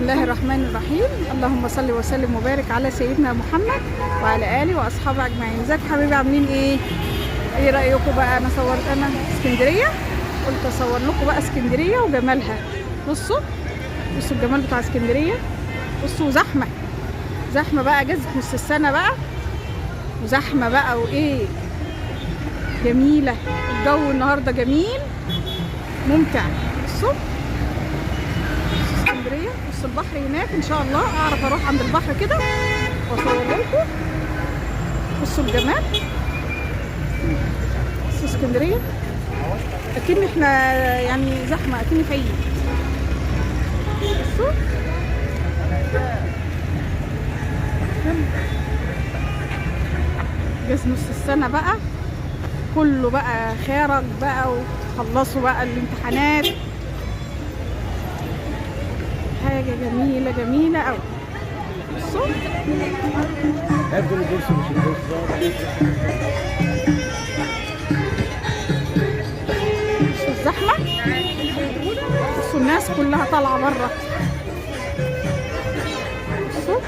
الله الرحمن الرحيم. اللهم صل وسلم وبارك على سيدنا محمد وعلى اله واصحابه اجمعين. ازيك حبيبي، عاملين ايه؟ ايه رايكم بقى؟ انا صورت اسكندريه، قلت اصور لكم بقى اسكندريه وجمالها. بصوا الجمال بتاع اسكندريه. بصوا زحمه بقى، اجازه نص السنه بقى وزحمه بقى وايه، جميله. الجو النهارده جميل ممتع. بصوا اسكندريه، بصوا البحر هناك. ان شاء الله اعرف اروح عند البحر كده واصور لكم. بصوا الجمال، بصوا اسكندريه اكن احنا يعني زحمه، اكن في عيد. بصوا جاز نص السنه بقى كله بقى خارج بقى وخلصوا بقى الامتحانات. حاجه جميله قوي. بصوا الزحمه، بصوا الناس كلها طالعه بره. بصوا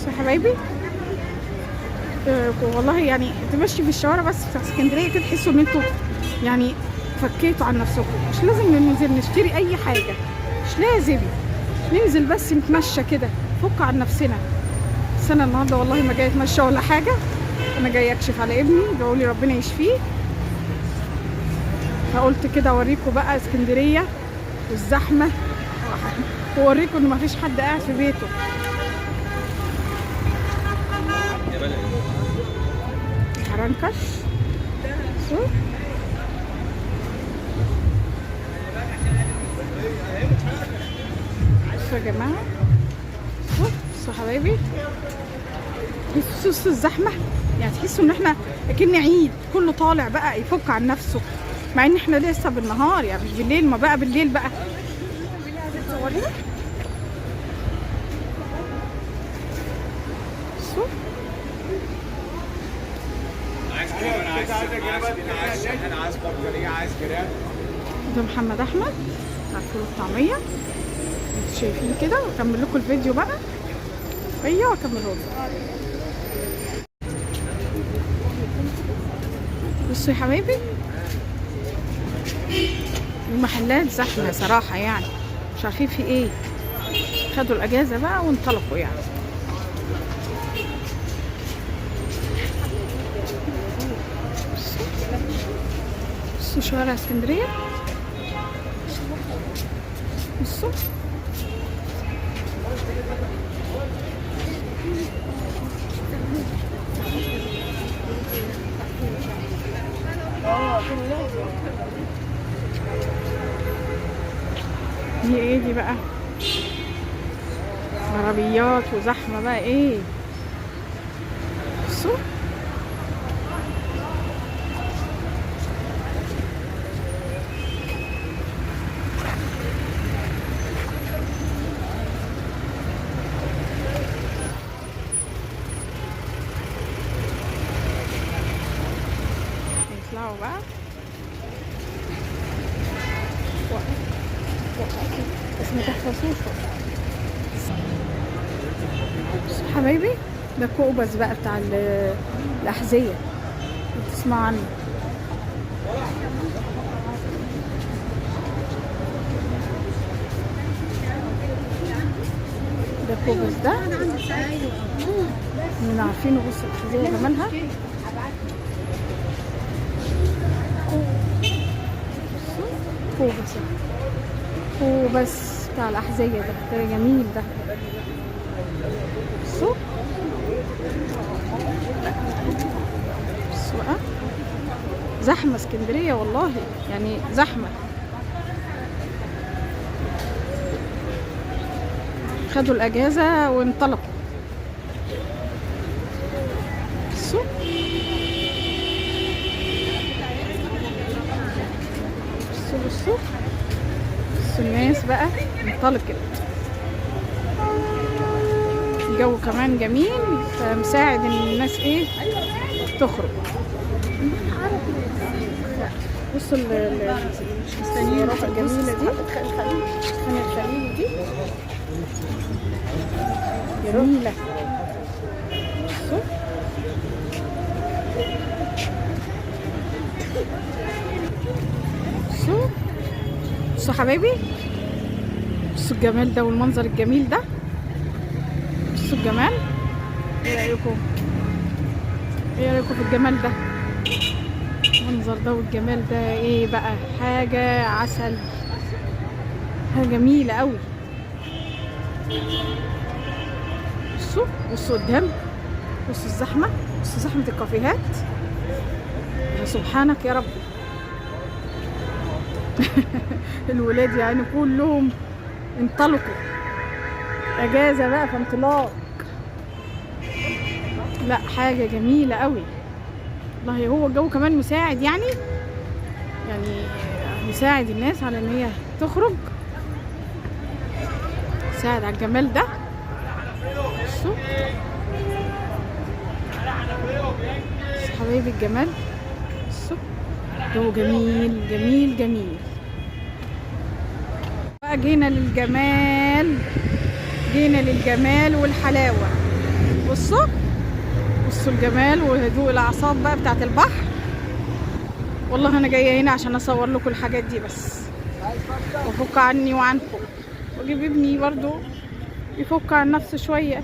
يا حبايبي، والله يعني تمشي في الشوارع بس في اسكندريه كده تحسوا ان انتوا يعني فكيتوا عن نفسكم. مش لازم ننزل نشتري اي حاجه، مش لازم ننزل بس نتمشى كده، فك عن نفسنا. بس انا النهارده والله ما جايه اتمشى ولا حاجه، انا جايه اكشف على ابني، بقولي ربنا يشفيه. فقلت كده اوريكم بقى اسكندريه والزحمه، واوريكم ان مفيش حد قاعد في بيته. حرنكش بصوا يا جماعه، بصوا حبايبي، بصوا الزحمه. يعني تحسوا ان احنا اكن عيد، كله طالع بقى يفك عن نفسه، مع ان احنا لسه بالنهار يعني مش بالليل. ما بقى بالليل بقى تصوريها. بصوا ده محمد احمد بتاع الفول والطعميه. انتوا شايفين كده، واكمل لكم الفيديو بقى. ايوه اكمله لكم. بصوا يا حبايبي، المحلات زحمه صراحه، يعني مش عارفين في ايه. خدوا الاجازه بقى وانطلقوا يعني. بصوا شوارع اسكندريه، بصوا دي ايه دي بقى؟ عربيات وزحمه بقى ايه. بصوا يطلعوا بقى بس ما تحفظوش حبايبي. ده كوبس بقى بتاع الأحذية، بتسمعوا عنه. ده كوبس ده من عارفينه. بص الأحذية جمالها. كوبس بتاع الأحذية ده جميل ده. بصوا بقى زحمة اسكندرية والله، يعني زحمة. خدوا الأجازة وانطلقوا. بصوا بصوا الناس بقى انطلقت. الجو كمان جميل، فمساعد ان الناس ايه تخرج. بصوا السيارات الجميله دي، خان الخليل دي جميله. بصوا بصوا حبايبي، بصوا الجمال ده والمنظر الجميل ده، بصوا الجمال. ايه رايكم؟ ايه رايكم في الجمال ده؟ المنظر ده والجمال ده ايه بقى؟ حاجه عسل، حاجه جميله قوي. بصوا بصوا قدام، بصوا الزحمه، بصوا زحمه الكافيهات. يا سبحانك يا رب. الولاد يعني كلهم انطلقوا، اجازه بقى فانطلاق. لا حاجه جميله قوي والله. هو الجو كمان مساعد، يعني يساعد الناس على ان هي تخرج، يساعد على الجمال ده. بصوا حبايبي الجمال، بصوا جو جميل جميل جميل. بقى جينا للجمال والحلاوه. بصوا بصوا الجمال وهدوء الاعصاب بقى بتاعت البحر. والله انا جايه هنا عشان اصور لكم الحاجات دي بس، وافك عني وعنكم، واجيب ابني برضو يفك عن نفسه شويه،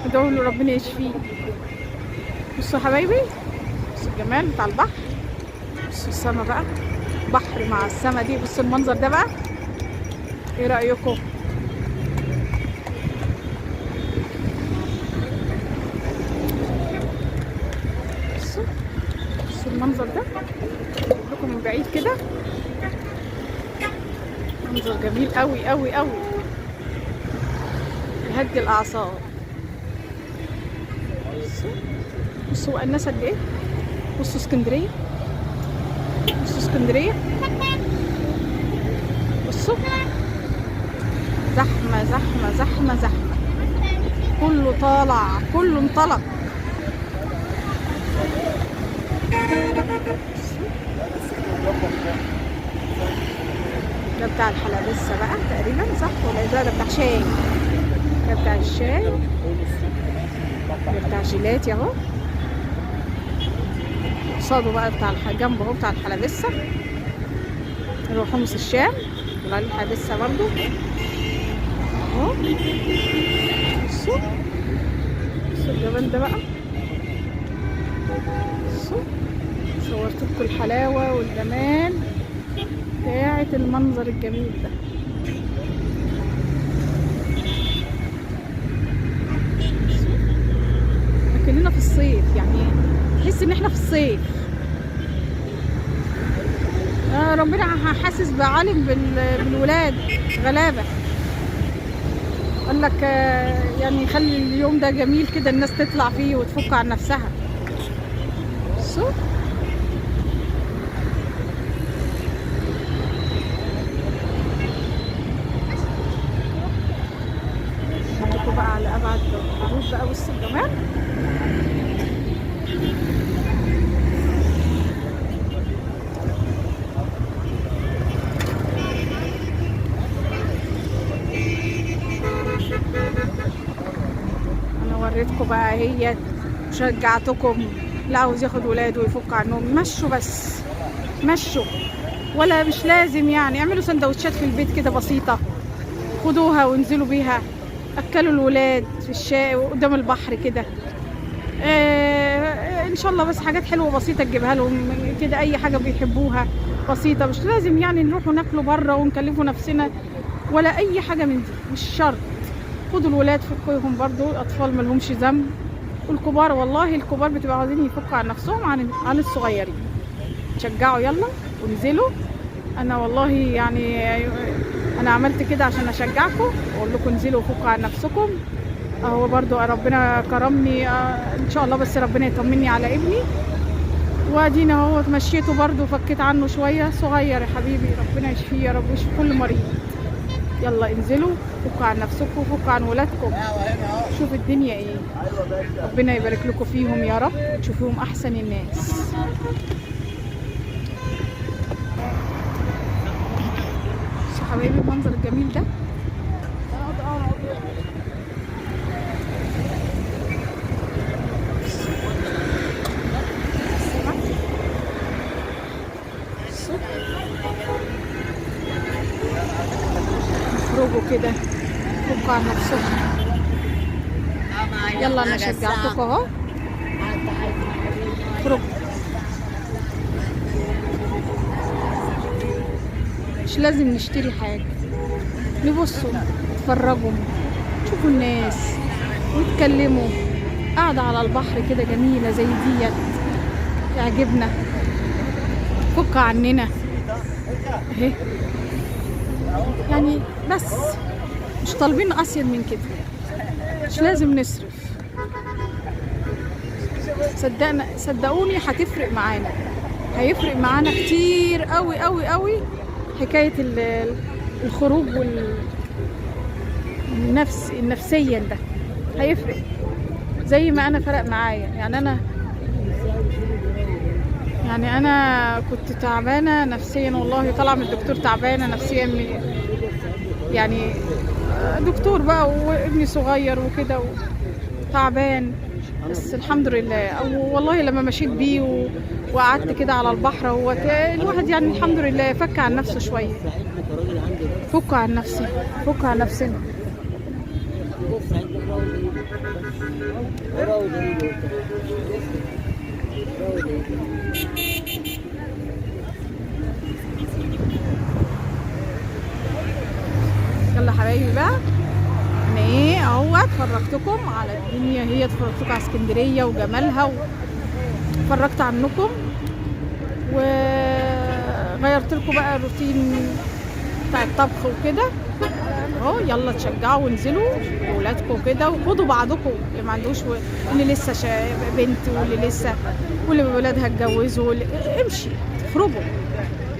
ادعوا له ربنا يشفيه. بصوا حبايبي، بصوا الجمال بتاع البحر، بصوا السما بقى، بحر مع السما دي. بصوا المنظر ده بقى، ايه رايكم؟ بصوا المنظر ده لكم من بعيد كده، منظر جميل قوي قوي قوي، يهدي الاعصاب. بصوا الناس قد ايه، بصوا اسكندريه، بصوا اسكندريه، بصوا زحمه زحمه زحمه زحمه، كله طالع، كله انطلق. ده بتاع الحلبسه بقى تقريبا، صح ولا ده بتاع شاي؟ ده بتاع الشاي، ده بتاع جيلاتي اهو. قصاده بقى بتاع جنبه اهو بتاع الحلبسه، اللي هو حمص الشام، ولا الحلبسه برضو اهو. بصوا الجمال ده بقى، بصوا صورت لكم الحلاوه والجمال بتاعة المنظر الجميل ده. لكننا في الصيف، يعني تحس ان احنا في الصيف. ربنا حاسس بعالم بالولاد غلابة، قال لك يعني خلي اليوم ده جميل كده الناس تطلع فيه وتفك عن نفسها. بصوا بقى على ابعد حدود بقى. بصوا الجمال، انا وريتكم بقى، هي شجعتكم. لا عاوز ياخد ولاده ويفك عنهم، مشوا بس، مشوا، ولا مش لازم يعني. اعملوا سندوتشات في البيت كده بسيطه، خدوها وانزلوا بيها، اكلوا الولاد في الشاي قدام البحر كده. ان شاء الله بس حاجات حلوه بسيطه تجيبها لهم كده، اي حاجه بيحبوها بسيطه، مش لازم يعني نروحوا ناكلوا بره ونكلفوا نفسنا ولا اي حاجه من دي، مش شرط. خدوا الولاد فكوهم برضو، الاطفال ملهمش ذنب، والكبار والله الكبار بتبقى عاوزين يفكوا عن نفسهم عن الصغيرين. شجعوا يلا وانزلوا. انا والله يعني انا عملت كده عشان اشجعكم واقول لكم انزلوا وفكوا عن نفسكم. هو برضو ربنا كرمني ان شاء الله، بس ربنا يطمني على ابني، وادينا اهو اتمشيته برضو وفكيت عنه شويه. صغير يا حبيبي، ربنا يشفيه يا رب ويشفي كل مريض. يلا انزلوا فكوا عن نفسكم وفكوا عن ولادكم، شوف الدنيا ايه. ربنا يبارك لكم فيهم يا رب وتشوفوهم احسن الناس. حبايبي المنظر الجميل ده. اخرجوا كده، فكوا عن نفسكم. يلا انا شجعتكم اهو، اخرجوا. مش لازم نشتري حاجة، نبصوا نتفرجوا تشوفوا الناس ويتكلموا. قاعدة على البحر كده جميلة زي ديت يعجبنا، فك عننا اهي. يعني بس مش طالبين أصيد من كده، مش لازم نصرف. صدقوني هتفرق معانا، هيفرق معانا كتير قوي قوي قوي حكاية الخروج النفسيا ده هيفرق زي ما انا فرق معايا. يعني انا كنت تعبانة نفسيا والله، طالعة من الدكتور تعبانة نفسيا، يعني دكتور بقى وابني صغير وكده تعبان، بس الحمد لله. والله لما مشيت بيه وقعدت كده على البحر، هو الواحد يعني الحمد لله فك عن نفسه شويه. فك عن نفسي، فك عن نفسنا. يلا حبايبي بقى، انا ايه اهوت فرجتكم على الدنيا، هي اتفرجتكم على اسكندريه وجمالها، وفرجت عنكم وغيرت لكم بقى الروتين بتاع الطبخ وكده اهو. يلا تشجعوا وانزلوا ولادكم كده، وخدوا بعضكم اللي ما عندوش، اللي لسه بنت، واللي ولادها اتجوزوا، امشي اخرجوا،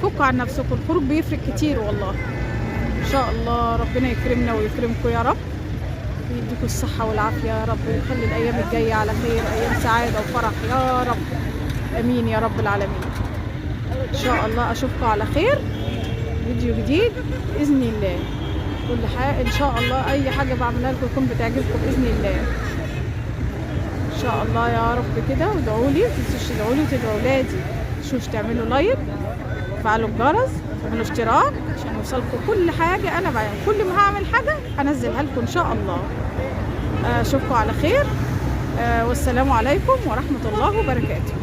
فكوا عن نفسكم. الخروج بيفرق كتير والله. ان شاء الله ربنا يكرمنا ويكرمكم يا رب، ويديكم الصحة والعافية يا رب، ويخلي الأيام الجاية على خير، أيام سعادة وفرح يا رب. أمين يا رب العالمين. إن شاء الله أشوفكم على خير، فيديو جديد بإذن الله. كل حاجة إن شاء الله، أي حاجة بعملها لكم تكون بتعجبكم بإذن الله إن شاء الله يا رب كده. وادعوا لي، متنسوش تدعوا لي وتدعوا ولادي، متنسوش تعملوا لايك، تفعلوا الجرس، تعملوا اشتراك عشان يوصلكم كل حاجة أنا بعمل. كل ما هعمل حاجة أنزلها لكم إن شاء الله. أشوفكم على خير، والسلام عليكم ورحمة الله وبركاته.